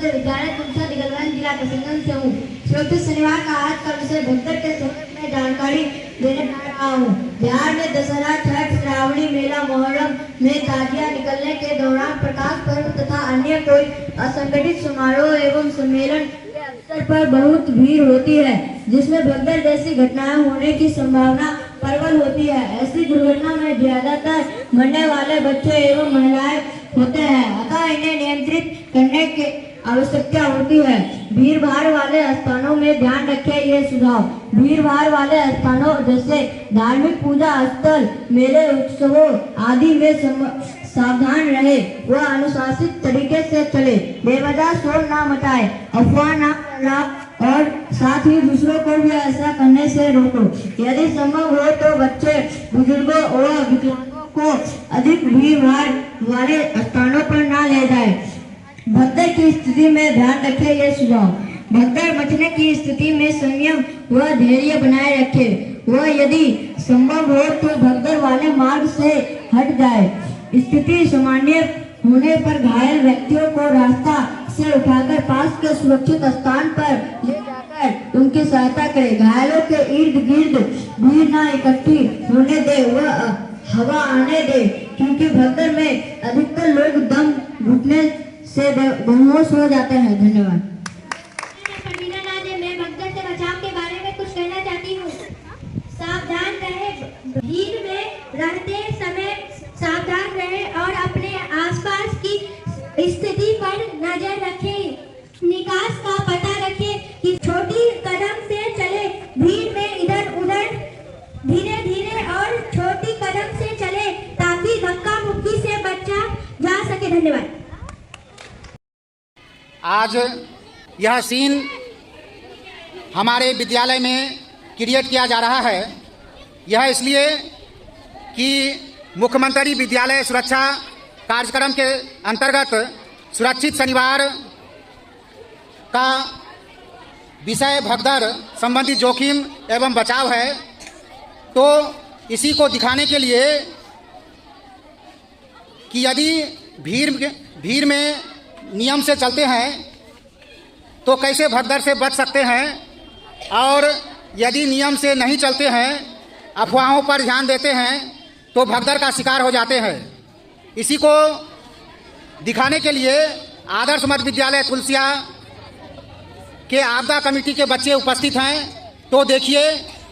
विद्यालय तुलसा दिगलगंज जिला किशनगंज से हूँ। चौथे शनिवार का आज का विषय भगदड़ के संबंध में जानकारी देने जा रहा हूँ। बिहार में दशहरा, छठ, श्रावणी मेला, मोहर्रम में ताजिया निकलने के दौरान प्रकाश पर्व तथा अन्य कोई असंगठित समारोह एवं सम्मेलन के अवसर पर बहुत भीड़ होती है, जिसमें भगदड़ जैसी घटनाएं होने की संभावना प्रबल होती है। ऐसी दुर्घटना में ज्यादातर मरने वाले बच्चे एवं महिलाएं होते हैं, अतः इन्हें नियंत्रित करने की आवश्यकता होती है। भीड़ भाड़ वाले स्थानों में ध्यान रखें ये सुझाव। भीड़ भाड़ वाले स्थानों जैसे धार्मिक पूजा स्थल, मेले, उत्सवों आदि में सावधान रहे व अनुशासित तरीके से चले। बेवजह शोर ना मचाए, अफवाह ना फैलाए और साथ ही दूसरों को भी ऐसा करने से रोको। यदि संभव हो तो बच्चे, बुजुर्गों और विकलांगों को अधिक भीड़ भाड़ वाले स्थानों पर ना ले जाए। भगदड़ की स्थिति में ध्यान रखें ये सुझाव। भगदड़ मचने की स्थिति में संयम व धैर्य बनाए रखें व यदि संभव हो तो भगदड़ वाले मार्ग से हट जाए। स्थिति सामान्य होने पर घायल व्यक्तियों को रास्ता से उठाकर पास के सुरक्षित स्थान पर ले जाकर उनकी सहायता करें। घायलों के इर्द गिर्द भीड़ न इकट्ठी होने दे व हवा आने दे, क्योंकि भगदड़ में अधिकतर लोग दम घुटने से बेहोश हो जाते हैं। धन्यवाद। मैं भगदड़ से बचाव के बारे में कुछ कहना चाहती हूँ। सावधान रहे, भीड़ में रहते समय सावधान रहे और अपने आसपास की स्थिति पर नजर रखें। निकास का पता रखें कि छोटी कदम से चले, भीड़ में इधर उधर धीरे धीरे और छोटी कदम से चले ताकि धक्का मुक्की से बचा जा सके। धन्यवाद। आज यह सीन हमारे विद्यालय में क्रिएट किया जा रहा है। यह इसलिए कि मुख्यमंत्री विद्यालय सुरक्षा कार्यक्रम के अंतर्गत सुरक्षित शनिवार का विषय भगदड़ संबंधी जोखिम एवं बचाव है, तो इसी को दिखाने के लिए कि यदि भीड़ में नियम से चलते हैं तो कैसे भगदड़ से बच सकते हैं, और यदि नियम से नहीं चलते हैं, अफवाहों पर ध्यान देते हैं तो भगदड़ का शिकार हो जाते हैं। इसी को दिखाने के लिए आदर्श मध्य विद्यालय तुलसिया के आपदा कमेटी के बच्चे उपस्थित हैं। तो देखिए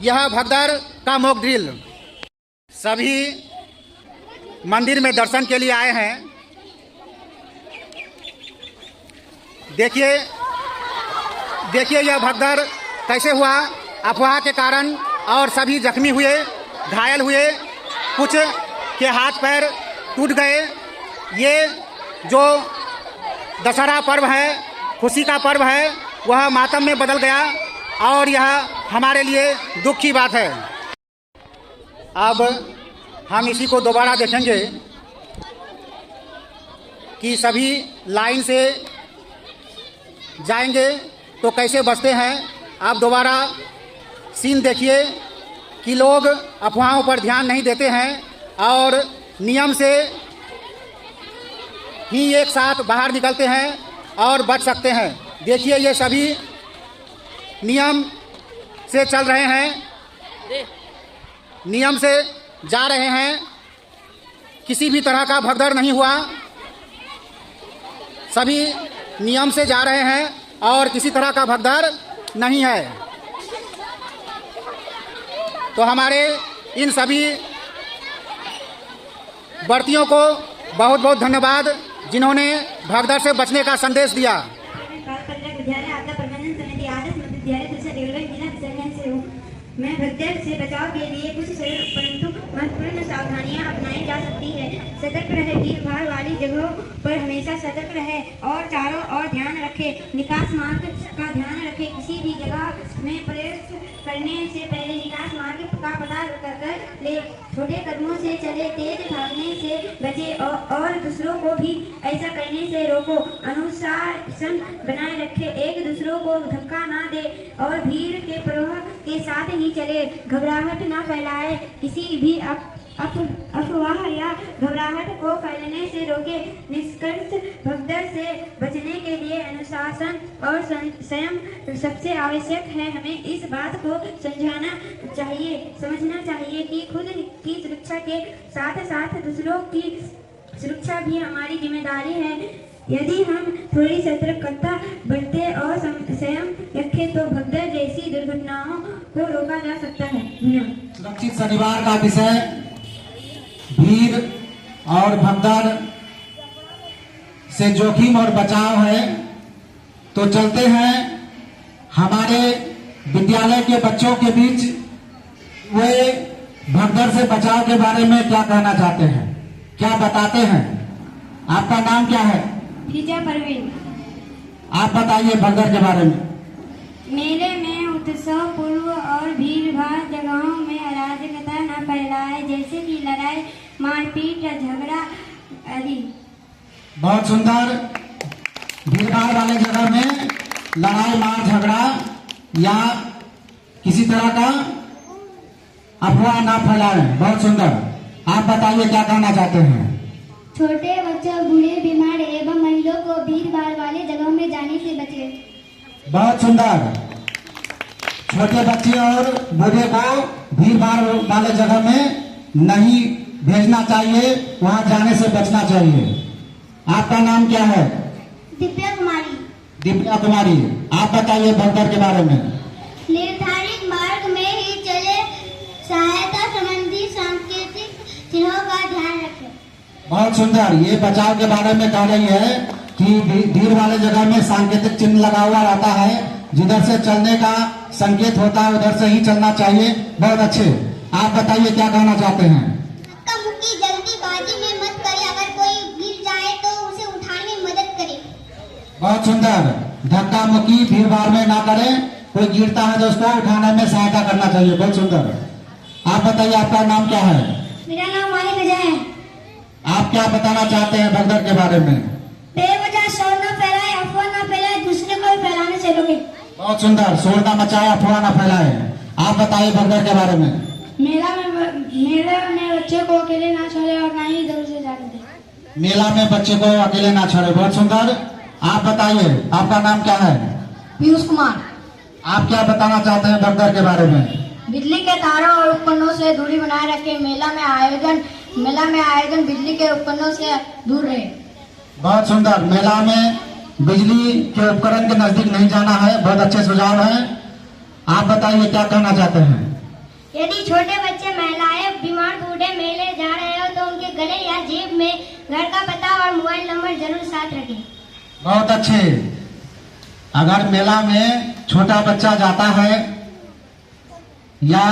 यह भगदड़ का मॉक ड्रिल। सभी मंदिर में दर्शन के लिए आए हैं। देखिए यह भगदड़ कैसे हुआ। अफवाह के कारण और सभी जख्मी हुए, घायल हुए, कुछ के हाथ पैर टूट गए। ये जो दशहरा पर्व है, खुशी का पर्व है, वह मातम में बदल गया और यह हमारे लिए दुख की बात है। अब हम इसी को दोबारा देखेंगे कि सभी लाइन से जाएंगे तो कैसे बचते हैं। आप दोबारा सीन देखिए कि लोग अफवाहों पर ध्यान नहीं देते हैं और नियम से ही एक साथ बाहर निकलते हैं और बच सकते हैं। देखिए ये सभी नियम से चल रहे हैं, नियम से जा रहे हैं, किसी भी तरह का भगदड़ नहीं हुआ, सभी नियम से जा रहे हैं और किसी तरह का भगदड़ नहीं है। तो हमारे इन सभी वर्तियों को बहुत बहुत धन्यवाद जिन्होंने भगदड़ से बचने का संदेश दिया। मैं भगदड़ से बचाव के लिए कुछ सरल परंतु महत्वपूर्ण सावधानियां अपनाई जा सकती है। सतर्क रहे, भीड़ भाड़ वाली जगहों पर हमेशा सतर्क रहे और चारों ओर ध्यान रखे, निकास मार्ग का ध्यान रखे। किसी भी जगह में प्रवेश करने से पहले निकास मार्ग का पता कर ले। छोटे कदमों से चले, तेज भागने से बचे और दूसरों को भी ऐसा करने से रोको। अनुशासन बनाए रखे, एक दूसरों को धक्का ना दे और भीड़ के प्रवाह के साथ ही चले। घबराहट ना फैलाए, किसी भी अफवाह या घबराहट को फैलने से रोके। निष्कर्ष भगदड़ से बचने के लिए अनुशासन और संयम सबसे आवश्यक है। हमें इस बात को समझना चाहिए कि खुद की सुरक्षा के साथ साथ दूसरों की सुरक्षा भी हमारी जिम्मेदारी है। यदि हम थोड़ी सतर्कता बरते और संयम रखें तो भगदड़ जैसी दुर्घटनाओं को रोका जा सकता है। धन्यवाद। सुरक्षित शनिवार का विषय भीड़ और भगदड़ से जोखिम और बचाव है। तो चलते हैं हमारे विद्यालय के बच्चों के बीच, वे भगदड़ से बचाव के बारे में क्या कहना चाहते हैं, क्या बताते हैं। आपका नाम क्या है? विजय परवीन। आप बताइए भगदड़ के बारे में। मेले में उत्सव पूर्व और भीड़ भाड़ जगहों में अराजकता न फैलाए, जैसे कि लड़ाई मारपीट या झगड़ा आदि। बहुत सुंदर। भीड़ भाड़ वाले जगह में लड़ाई मार झगड़ा या किसी तरह का अफवाह ना फैलाएं। बहुत सुंदर। आप बताइए क्या कहना चाहते हैं। छोटे बच्चों, बूढ़े, बीमार एवं महिलाओं को भीड़ भाड़ वाले जगहों में जाने से बचें। बहुत सुंदर। छोटे बच्चे और बूढ़े को भीड़ भाड़ वाले जगह में नहीं भेजना चाहिए, वहां जाने से बचना चाहिए। आपका नाम क्या है? दिव्या कुमारी। दिव्या कुमारी, आप बताइए भगदड़ के बारे में। निर्धारित मार्ग में ही चले, सहायता संबंधी सांकेतिक चिन्हों का ध्यान रखें। बहुत सुंदर। ये बचाव के बारे में कह रही है कि भीड़ वाले जगह में सांकेतिक चिन्ह लगा हुआ रहता है, जिधर से चलने का संकेत होता है उधर से ही चलना चाहिए। बहुत अच्छे। आप बताइए क्या कहना चाहते हैं। धक्का मुक्की जल्दीबाजी में मत करे, अगर कोई गिर जाए तो उसे उठाने में मदद करे। बहुत सुंदर। धक्का मुक्की भीड़ भाड़ में ना करें, कोई गिरता है तो उसको उठाने में सहायता करना चाहिए। बहुत सुंदर। आप बताइए आपका नाम क्या है? मेरा नाम मालिक अजय है। आप क्या बताना चाहते हैं भगदड़ के बारे में? बेवजह शोर न फैलाए, अफवाह न फैलाए, दूसरे को फैलाने से रोके। बहुत सुंदर। शोर न मचाए, अफवाह न फैलाए। आप बताइए भगदड़ के बारे में। मेला में बच्चे को अकेले ना छोड़े और ना ही इधर उधर जाने दे। मेला में बच्चे को अकेले ना छोड़े। बहुत सुंदर। आप बताइए आपका नाम क्या है? पीयूष कुमार। आप क्या बताना चाहते हैं भगदड़ के बारे में? बिजली के तारों और उपकरणों से दूरी बनाए रखें। मेला में आयोजन बिजली के उपकरणों से दूर रहे। बहुत सुंदर। मेला में बिजली के उपकरण के नजदीक नहीं जाना है। बहुत अच्छे सुझाव हैं। आप बताइए क्या कहना चाहते हैं। यदि छोटे बच्चे, महिलाएं, बीमार, बूढ़े मेले जा रहे हो तो उनके गले या जेब में घर का पता और मोबाइल नंबर जरूर साथ रखें। बहुत अच्छे। अगर मेला में छोटा बच्चा जाता है या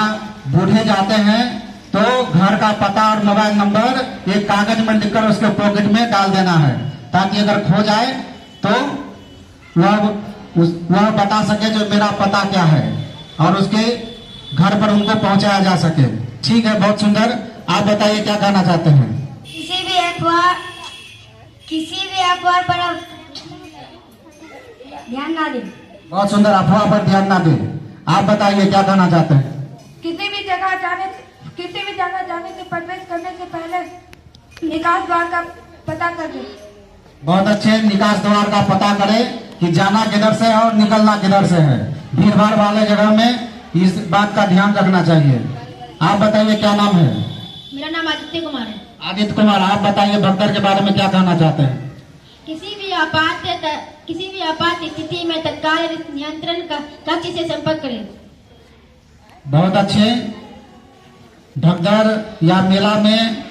बूढ़े जाते हैं तो घर का पता और मोबाइल नंबर एक कागज में लिखकर उसके पॉकेट में डाल देना है, ताकि अगर खो जाए तो वह बता सके जो मेरा पता क्या है और उसके घर पर उनको पहुंचाया जा सके। ठीक है, बहुत सुंदर। आप बताइए क्या कहना चाहते हैं। किसी भी अखबार पर ध्यान ना दें। बहुत सुंदर। अफवाह पर ध्यान ना दें। आप बताइए क्या कहना चाहते हैं। किसी भी जगह जाने से प्रवेश करने से पहले निकास द्वार का पता कर दे। बहुत अच्छे। निकास द्वार का पता करें कि जाना किधर से है और निकलना किधर से है। भीड़ भाड़ वाले जगह में इस बात का ध्यान रखना चाहिए। आप बताइए क्या नाम है? मेरा नाम आदित्य कुमार है। आदित्य कुमार, आप बताइए भगदड़ के बारे में क्या कहना चाहते हैं। किसी भी आपात स्थिति में तत्काल नियंत्रण कक्ष से संपर्क करें। बहुत अच्छे। भगदड़ या मेला में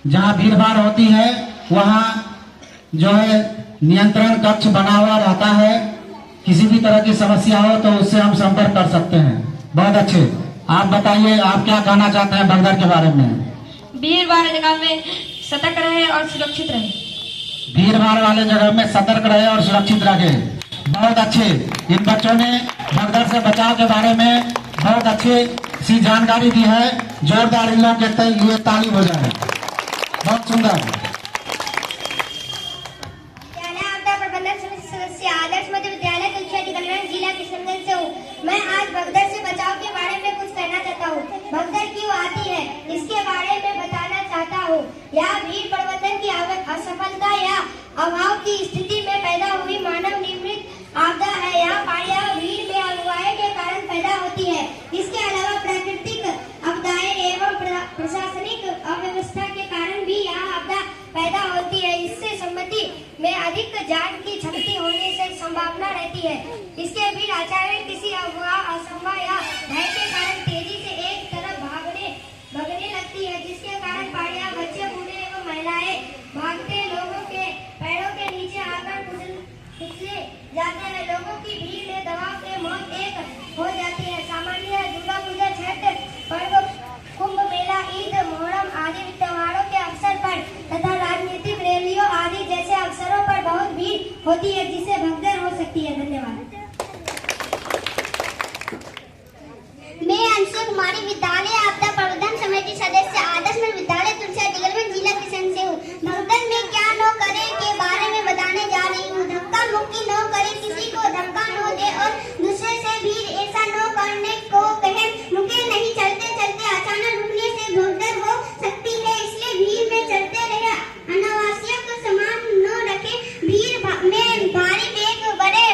जहाँ भीड़ भाड़ होती है वहाँ जो है नियंत्रण कक्ष बना हुआ रहता है। किसी भी तरह की समस्या हो तो उससे हम संपर्क कर सकते हैं। बहुत अच्छे। आप बताइए आप क्या कहना चाहते हैं भगदड़ के बारे में। भीड़ भाड़ जगह में सतर्क रहे और सुरक्षित रहे। भीड़ भाड़ वाले जगह में सतर्क रहे और सुरक्षित रहे। बहुत अच्छे, इन बच्चों ने भगदड़ से बचाव के बारे में बहुत अच्छी सी जानकारी दी है। जोरदार इन लोगों के लिए ताली हो जाए। बहुत सुंदर। आपदा प्रबंधन समिति सदस्य आदर्श मध्य विद्यालय तुलसिया टिकलगंज जिला किशनगंज से हूँ। मैं आज भगदड़ से बचाव के बारे में कुछ कहना चाहता हूँ। भगदड़ क्यों आती है इसके बारे में बताना चाहता हूँ। यह भीड़ प्रबंधन की असफलता या अभाव की स्थिति में पैदा हुई मानव निर्मित आपदा है। यह भीड़ में अगुवाई के कारण पैदा होती है। इसके अलावा प्राकृतिक आपदाएं एवं प्रशासनिक अव्यवस्था के कारण भी यह आपदा पैदा होती है। इससे सम्मति में अधिक जान की क्षति होने से संभावना रहती है। इसके भी अचानक किसी अफवाह असंभव या भय के कारण तेजी से एक तरफ भागने लगती है, जिसके कारण पाड़िया बच्चे बूढ़े एवं महिलाएं भागते लोगों के पैरों के नीचे आकर कुचले जाते हैं। लोगों की भीड़ में दबाव से मौत एक हो जाती है। सामान्य दुर्गा पूजा, छठ पर्व, कुंभ मेला, ईद, मोहर्रम आदि त्योहारों के अवसर पर तथा राजनीतिक रैलियों आदि जैसे अवसरों पर बहुत भीड़ होती है, जिससे भगदड़ हो सकती है। धन्यवाद। मैं अंशु कुमारी विद्यालय आपदा प्रबंधन समिति सदस्य आदर्श मध्य विद्यालय तुलसिया टिकलगंज जिला किशनगंज से हूँ। भगदड़ में क्या न करे के बारे में बताने जा रही हूँ। धक्का मुक्की न करे, किसी को धक्का न दे और दूसरे से भी ऐसा न करने को कहे। रुके नहीं, चलते चलते अचानक रुकने से भगदड़ हो सकती है, इसलिए भीड़ में चलते रहे। अनावश्यक सामान न रखे, भीड़ में भारी बैग, बड़े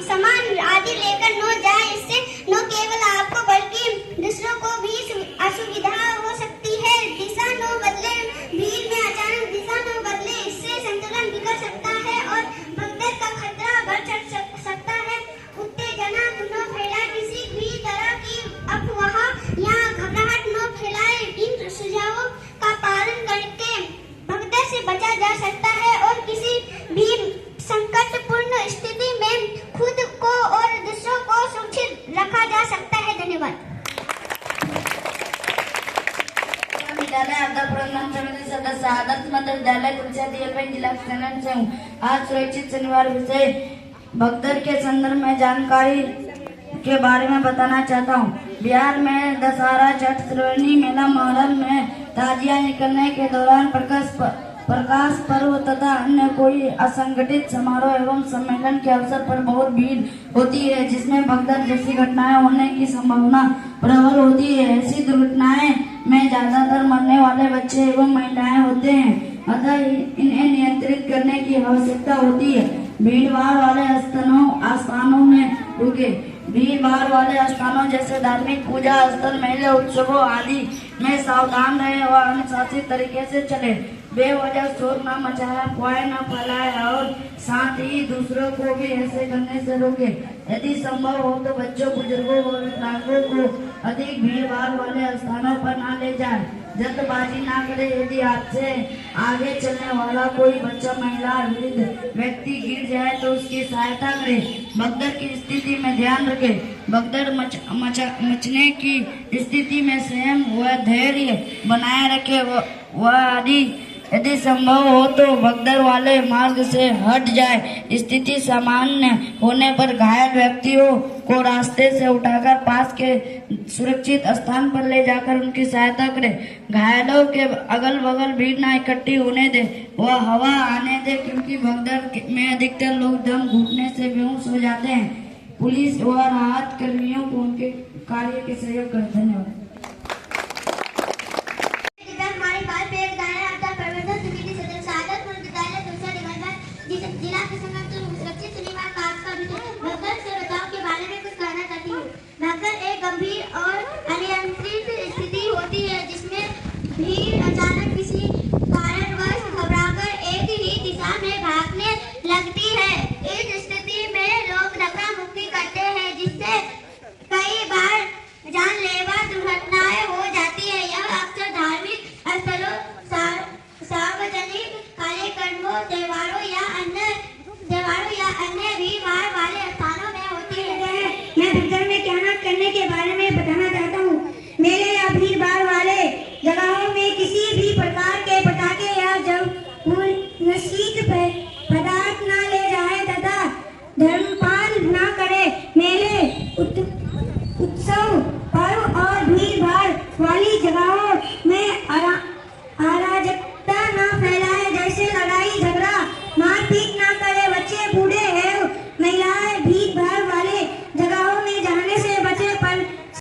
सामान आदि लेकर न जाए। इससे न केवल आपको बल्कि दूसरों को भी असुविधा हो सकती है। दिशा न बदले, भीड़ में अचानक दिशा न बदले, इससे संतुलन बिगड़ सकता है और भगदड़ का खतरा बढ़ सकता है। उत्तेजना न फैलाए, किसी भी तरह की अफवाह या घबराहट न फैलाए। इन सुझावों का पालन करके भगदड़ से बचा जा सकता है और किसी भी संकटपूर्ण स्थिति में खुद को और दूसरों को सुरक्षित रखा जा सकता है। धन्यवाद। विद्यालय आपदा प्रबंधन समिति सदस्य आदर्श मध्य विद्यालय तुलसिया टिकलगंज जिला किशनगंज से हूँ। आज सुरक्षित शनिवार विषय भगदड़ के संदर्भ में जानकारी के बारे में बताना चाहता हूँ। बिहार में दशहरा, छठ, श्रावणी मेला, मुहर्रम में ताजिया निकलने के दौरान प्रकाश पर्व तथा अन्य कोई असंगठित समारोह एवं सम्मेलन के अवसर पर बहुत भीड़ होती है, जिसमें भगदड़ जैसी घटनाएं होने की संभावना प्रबल होती है। ऐसी दुर्घटनाएं में ज्यादातर मरने वाले बच्चे एवं महिलाएं होते हैं, अतः इन्हें नियंत्रित करने की आवश्यकता होती है। भीड़ भाड़ वाले स्थानों में रुके। भीड़ भाड़ वाले स्थानों जैसे धार्मिक पूजा स्थल, मेले, उत्सवों आदि में सावधान रहे और अनुशासित तरीके से चले। बेवजह शोर न मचाए, अफवाहें न फैलाए और साथ ही दूसरों को भी ऐसे करने से रोके। यदि संभव हो तो बच्चों, बुजुर्गों और विकलांगों को अधिक भीड़ भाड़ वाले स्थानों पर न ले जाए। जल्दबाजी ना करे। यदि आपसे आगे चलने वाला कोई बच्चा, महिला, वृद्ध व्यक्ति गिर जाए तो उसकी सहायता करें। भगदड़ की स्थिति में ध्यान रखें। भगदड़ मचने की स्थिति में संयम व धैर्य बनाए रखे व यदि संभव हो तो भगदड़ वाले मार्ग से हट जाए। स्थिति सामान्य होने पर घायल व्यक्तियों को रास्ते से उठाकर पास के सुरक्षित स्थान पर ले जाकर उनकी सहायता करें। घायलों के अगल बगल भीड़ न इकट्ठी होने दे व हवा आने दे, क्योंकि भगदड़ में अधिकतर लोग दम घुटने से बेहोश हो जाते हैं। पुलिस व राहत कर्मियों को उनके कार्य के सहयोग करें। धन्यवाद। जिला किशनगंज सुरक्षित शनिवार का आज का विषय भगदड़ से बचाव के बारे में कुछ कहना चाहती हूँ। भगदड़ एक गंभीर और अनियंत्रित स्थिति होती है, जिसमें भीड़ अचानक किसी कारणवश घबराकर एक ही दिशा में भागने लगती है। इस स्थिति में लोग धक्का मुक्की करते हैं, जिससे कई बार जानलेवा दुर्घटना पे